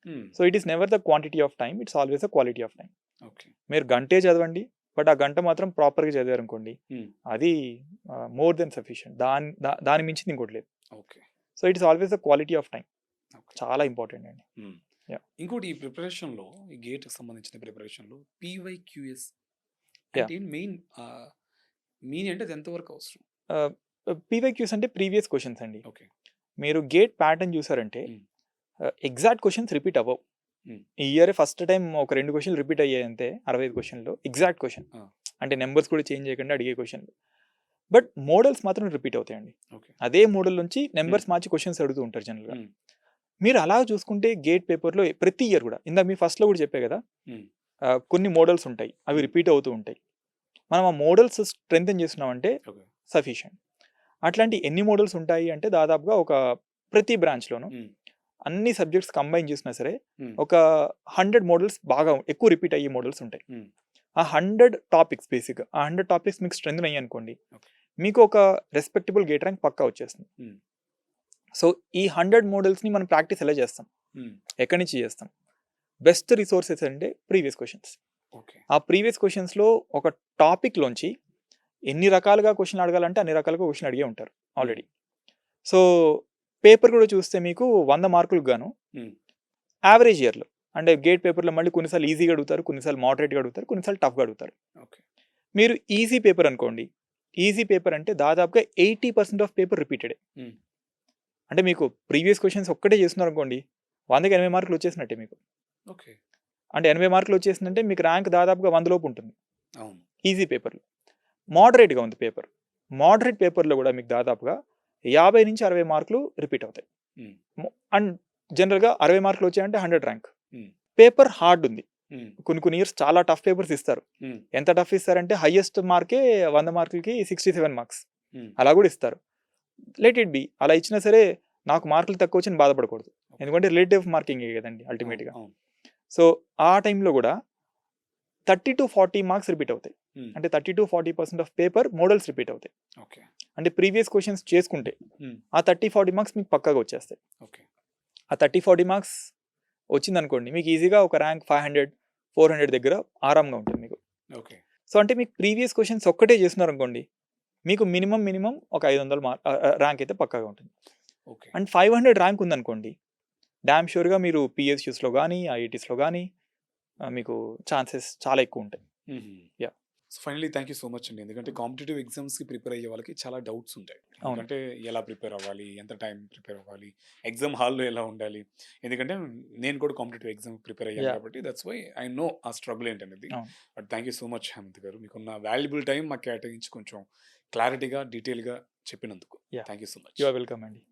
హ్మ్. So, it is never the quantity of time. It's always the quality of time. Okay. మీరు గంటే చదవండి. బట్ ఆ గంట మాత్రం ప్రాపర్‌గా చదివారనుకోండి. హ్మ్. అది మోర్ దెన్ సఫిషియంట్. దాని మించింది ఇంకోటి లేదు. Okay. So, it is always the quality of time. Okay. చాలా ఇంపార్టెంట్ అండి. హ్మ్. యాహ్! ఇంకోటి ఈ ప్రిపరేషన్‌లో ఈ గేట్‌కి సంబంధించిన ప్రిపరేషన్‌లో పీవైక్యూఎస్ యాహ్! అంటే ఏంటి మెయిన్ మీన్ అంటే అది ఎంత వరకు అవసరం? ఆహ్, పీవైక్యూస్ అంటే ప్రీవియస్ క్వెషన్స్ అండి. ఓకే. మీరు గేట్ ప్యాటర్న్ చూసారంటే హ్మ్. ఎగ్జాక్ట్ క్వెషన్స్ రిపీట్ అవ్వవు. హ్మ్. ఈ ఇయరే ఫస్ట్ టైమ్ ఒక 2 క్వెషన్‌లు రిపీట్ అయ్యాయి అంతే 65 క్వెషన్‌లో. Exact question. ఆ! అంటే నంబర్స్ కూడా చేంజ్ చేయకుండా అడిగే క్వెషన్‌లు. బట్ మోడల్స్ మాత్రం రిపీట్ అవుతాయండి. ఓకే. అదే మోడల్ నుంచి హ్మ్. నంబర్స్ మార్చి క్వెషన్స్ అడుగుతూ ఉంటారు జనరల్‌గా. హ్మ్. మీరు అలా చూసుకుంటే గేట్ పేపర్‌లో ప్రతి ఇయర్ కూడా ఇందాక మీ ఫస్ట్‌లో కూడా చెప్పా కదా! హ్మ్. కొన్ని మోడల్స్ ఉంటాయి. అవి హ్మ్. రిపీట్ అవుతూ ఉంటాయి. మనం ఆ మోడల్స్ స్ట్రెంథెన్ చేస్తున్నామంటే ఓకే. సఫిషియంట్. అట్లాంటి ఎన్ని మోడల్స్ ఉంటాయి అంటే దాదాపుగా ఒక ప్రతి బ్రాంచ్‌లోను హ్మ్. అన్ని సబ్జెక్ట్స్ కంబైన్ చేసినా సరే హ్మ్. ఒక 100 మోడల్స్ బాగా ఎక్కువ రిపీట్ అయ్యే మోడల్స్ ఉంటాయి. హ్మ్. ఆ 100 టాపిక్స్ బేసిక్‌గా. ఆ 100 టాపిక్స్ మీకు స్ట్రెంథెన్ అయ్యాయనుకోండి. ఓకే. మీకు ఒక రెస్పెక్టబుల్ గేట్ ర్యాంక్ పక్కా వచ్చేస్తుంది. హ్మ్. సో, ఈ 100 మోడల్స్‌ని మనం ప్రాక్టీస్ ఎలా చేస్తాం? హ్మ్. ఎక్కడి నుంచి చేస్తాం? బెస్ట్ రిసోర్సెస్ అంటే ప్రీవియస్ క్వెషన్స్. ఓకే. ఆ ప్రీవియస్ క్వెషన్స్‌లో ఒక టాపిక్‌లోంచి ఎన్ని రకాలుగా క్వెషన్‌లు అడగాలంటే అన్ని రకాలుగా క్వెషన్ అడిగే ఉంటారు హ్మ్. ఆల్రెడీ. సో, పేపర్ కూడా చూస్తే మీకు 100 మార్కులకు గాను హ్మ్. యావరేజ్ ఇయర్‌లో అంటే గేట్ పేపర్‌లో మళ్ళీ కొన్నిసార్లు ఈజీగా అడుగుతారు, కొన్నిసార్లు మోడరేట్‌గా అడుగుతారు, కొన్నిసార్లు టఫ్‌గా అడుగుతారు. ఓకే. మీరు ఈజీ పేపర్ అనుకోండి. ఈజీ పేపర్ అంటే దాదాపుగా 80% ఆఫ్ పేపర్ రిపీటెడే. హ్మ్. అంటే మీకు ప్రీవియస్ క్వెషన్స్ ఒక్కటే చేస్తున్నారనుకోండి 100కి 80 మార్కులు వచ్చేసినట్టే మీకు. ఓకే. అంటే 80 మార్కులు వచ్చేసిందంటే మీకు ర్యాంక్ దాదాపుగా 100 లోపు ఉంటుంది. అవును. ఈజీ పేపర్‌లో. మోడరేట్‌గా ఉంది పేపర్. మోడరేట్ పేపర్‌లో కూడా మీకు దాదాపుగా 50-60 మార్కులు రిపీట్ అవుతాయి. హ్మ్. అండ్ జనరల్‌గా 60 మార్కులు వచ్చాయంటే 100 ర్యాంక్. హ్మ్. పేపర్ హార్డ్ ఉంది. హ్మ్. కొన్ని ఇయర్స్ చాలా టఫ్ పేపర్స్ ఇస్తారు. హ్మ్. ఎంత టఫ్ ఇస్తారంటే హైయెస్ట్ మార్కే 100 మార్కులకి 67 మార్క్స్. హ్మ్. అలా కూడా ఇస్తారు. Let it be. అలా ఇచ్చినా సరే నాకు మార్కులు తక్కువ వచ్చని బాధపడకూడదు. ఓకే. ఎందుకంటే రిలేటివ్ మార్కింగే కదండీ అవును. అల్టిమేట్‌గా. అవును. సో, ఆ టైంలో కూడా 30-40 మార్క్స్ రిపీట్ అవుతాయి. హ్మ్. అంటే 30-40% ఆఫ్ పేపర్ మోడల్స్ రిపీట్ అవుతాయి. ఓకే. అంటే ప్రీవియస్ క్వెషన్స్ చేసుకుంటే హ్మ్. ఆ 30-40 మార్క్స్ మీకు పక్కాగా వచ్చేస్తాయి. ఓకే. ఆ 30-40 మార్క్స్ వచ్చిందనుకోండి మీకు ఈజీగా ఒక ర్యాంక్ 500, 400 దగ్గర ఆరాంగా ఉంటుంది మీకు. ఓకే. సో, అంటే మీకు ప్రీవియస్ క్వెషన్స్ ఒక్కటే చేస్తున్నారనుకోండి మీకు మినిమమ్ ఒక 500 ర్యాంక్ అయితే పక్కాగా ఉంటుంది. ఓకే. అండ్ 500 ర్యాంక్ ఉందనుకోండి డామ్ ష్యూర్‌గా మీరు పీఎస్‌యూస్‌లో గానీ, ఐఐటీస్‌లో గానీ మీకు ఛాన్సెస్ చాలా ఎక్కువుంటాయి. హుహు. Yeah! So, finally thank you so much అండి. ఎందుకంటే కాంపిటీటివ్ ఎగ్జామ్స్‌కి ప్రిపేర్ అయ్యే వాళ్ళకి చాలా డౌట్స్ ఉంటాయి. అవును. ఎందుకంటే ఎలా ప్రిపేర్ అవ్వాలి? ఎంత టైం ప్రిపేర్ అవ్వాలి? ఎగ్జామ్ హాల్‌లో ఎలా ఉండాలి? ఎందుకంటే నేను కూడా కాంపిటీటివ్ ఎగ్జామ్‌కి ప్రిపేర్ అయ్యాను యాహ్! కాబట్టి దట్స్ వై ఐ నో ఆ స్ట్రగుల్ ఏంటనేది. అవును. But thank you so much Hemanth గారు. మీకున్న వాల్యుబుల్ టైం మాకు కేటాయించి కొంచెం క్లారిటీగా, డీటెయిల్‌గా చెప్పినందుకు. Yeah! Thank you so you much. Are welcome అండి.